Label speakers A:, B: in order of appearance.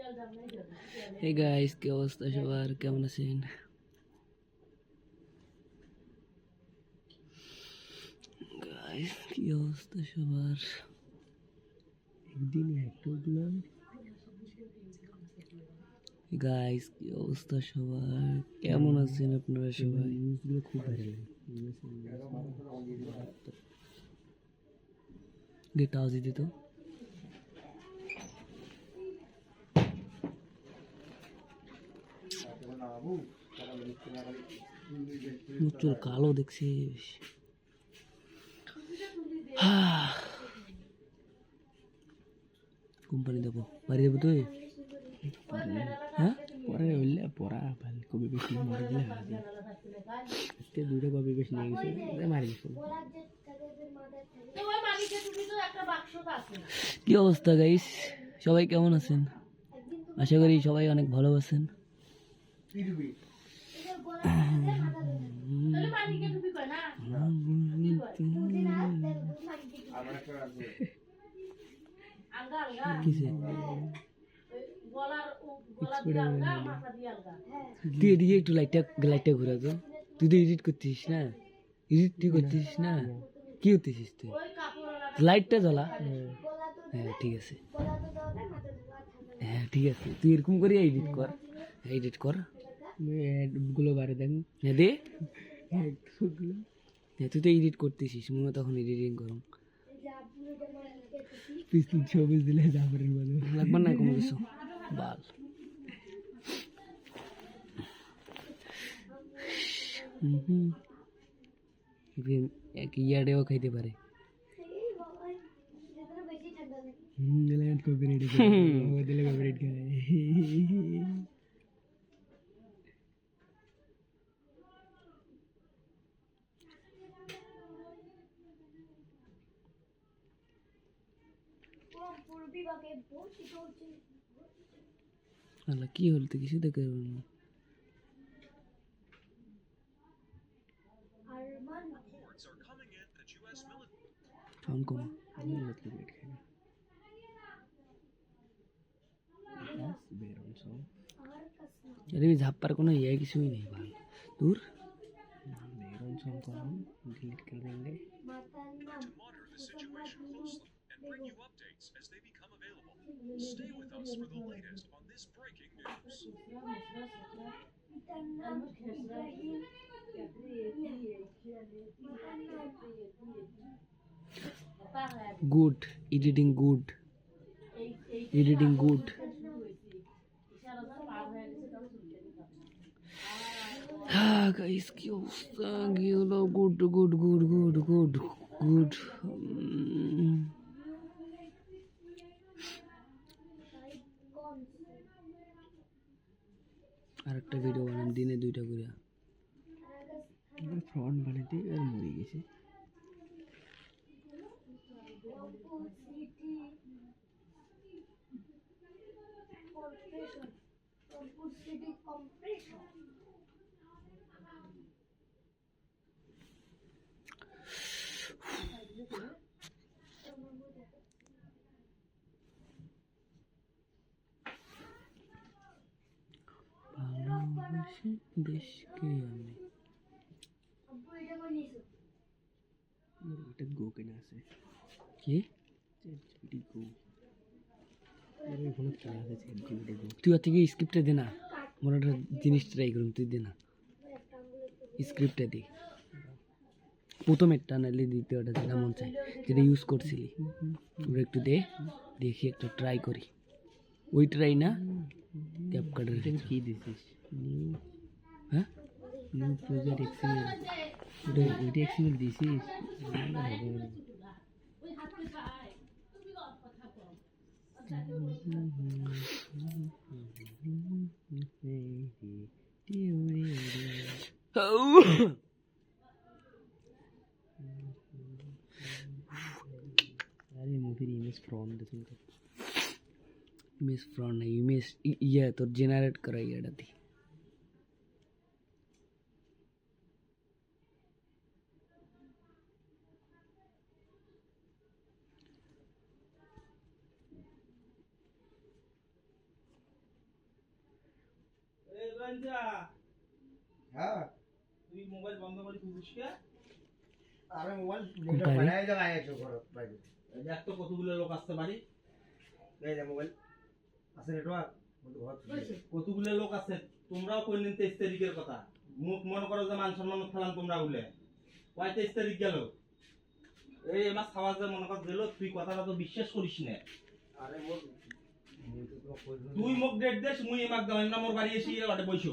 A: Hey guys, কি অবস্থা সবার? কেমন আছেন? গাইস কি অবস্থা সবার?
B: একদিন একটু দিলাম।
A: গাইস কি অবস্থা সবার? কেমন আছেন আপনারা সবাই?
B: নিউজগুলো খুব ভাইরাল।
A: গেট আওয়াজ দিতে তো। চুল কালো দেখছিস? কোম্পানি দেবো, বাড়ি দেবো তুই? হ্যাঁ,
B: পরে হইলে পড়া ভালো কবি বেশি মারি দিলে আজকে দুটো কবি বেশি নিয়ে গেছে মারি গেছে।
A: কি অবস্থা গাইস? সবাই কেমন আছেন? আশা করি সবাই অনেক ভালো আছেন। তুই এদিকে একটু লাইটটা ঘুরা তো। তুই তো এডিট করতিস না, এডিট তুই করতিস না, কি করতেছিস তুই? লাইটটা জ্বলা। হ্যাঁ ঠিক আছে, হ্যাঁ ঠিক আছে, তুই এরকম করে এডিট কর, এডিট কর
B: গুলো বারে দেন
A: দে।
B: গুলো
A: তুই তো এডিট করতেছিস, মনে তখন এডিটিং করো।
B: পিছন ছবি দিলে জাফরের বলে
A: লাগবে না কোনো কিছু বাল। ইয়ারেও খাইতে পারে।
B: কপিরাইট দিলে কপিরাইট করে।
A: আল্লাহ কি হল তো কিছু দেখে না। সাউন্ড কম। अरे झाप्पर को ना ये किसी भी नहीं भाई दूर
B: बैकग्राउंड सॉन्ग को हम डिलीट कर देंगे।
A: Good editing good editing good. हाँ गाइस की अवस्था গেল good good good good good good. আরেকটা ভিডিও বানাম দিনে 2টা করে।
B: ফ্রন্ট বানাতে আর মরে গেছে।
A: ভালোবাসি দেশকে আমি।
B: এটা গো কেনা আছে
A: কি
B: গো এখানে খেলা আছে গো।
A: তুই ওর থেকে স্ক্রিপ্টটা দে না, মোর একটা জিনিস ট্রাই করুন, তুই দে না স্ক্রিপ্টটা দে প্রথমেরটা, নাহলে দ্বিতীয়টা যেটা মন চাই যেটা ইউজ করছিলি ওটা একটু দে, দেখি একটু ট্রাই করি। ওই ট্রাই না ক্যাপকাটের
B: কি দিছিস নিউ?
A: হ্যাঁ
B: নিউ প্রজেক্ট এক্সএমএল ওইটা এক্সএমএল দিছিস? अरे मुझे इमेज फ्रॉम दिसून कर
A: ইমেজ ফ্রন্ট না, ইমেজ ইয়ে তোর জেনারেট করা ইয়েটাতে।
C: হ্যাঁ
D: তুই মোবাইল বন্ধ করে তুলিস কে?
C: আরে মোবাইল
A: গাড়ি?
C: বানাই দাও আইছো ঘর বাইরে
D: এই দেখ তো কতগুলো লোক আসতে পারি,
C: এই যে মোবাইল আছে নেটওয়ার্ক ঘর
D: কতগুলো লোক আছে। তোমরাও কইলেন 23 তারিখের কথা, মুখ মনে করো যে মান সম্মান খেলাম তোমরা বলে। কয় 23 তারিখ গেল, এই আমার খাওয়া যে মনে কর গেল, তুই কথাটা তো বিশ্বাস করিস না।
C: আরে মোর
D: তুই মোক ডেট দেস, মুই এমাক দাম না মোর বাড়ি এসে ওটা বইছো।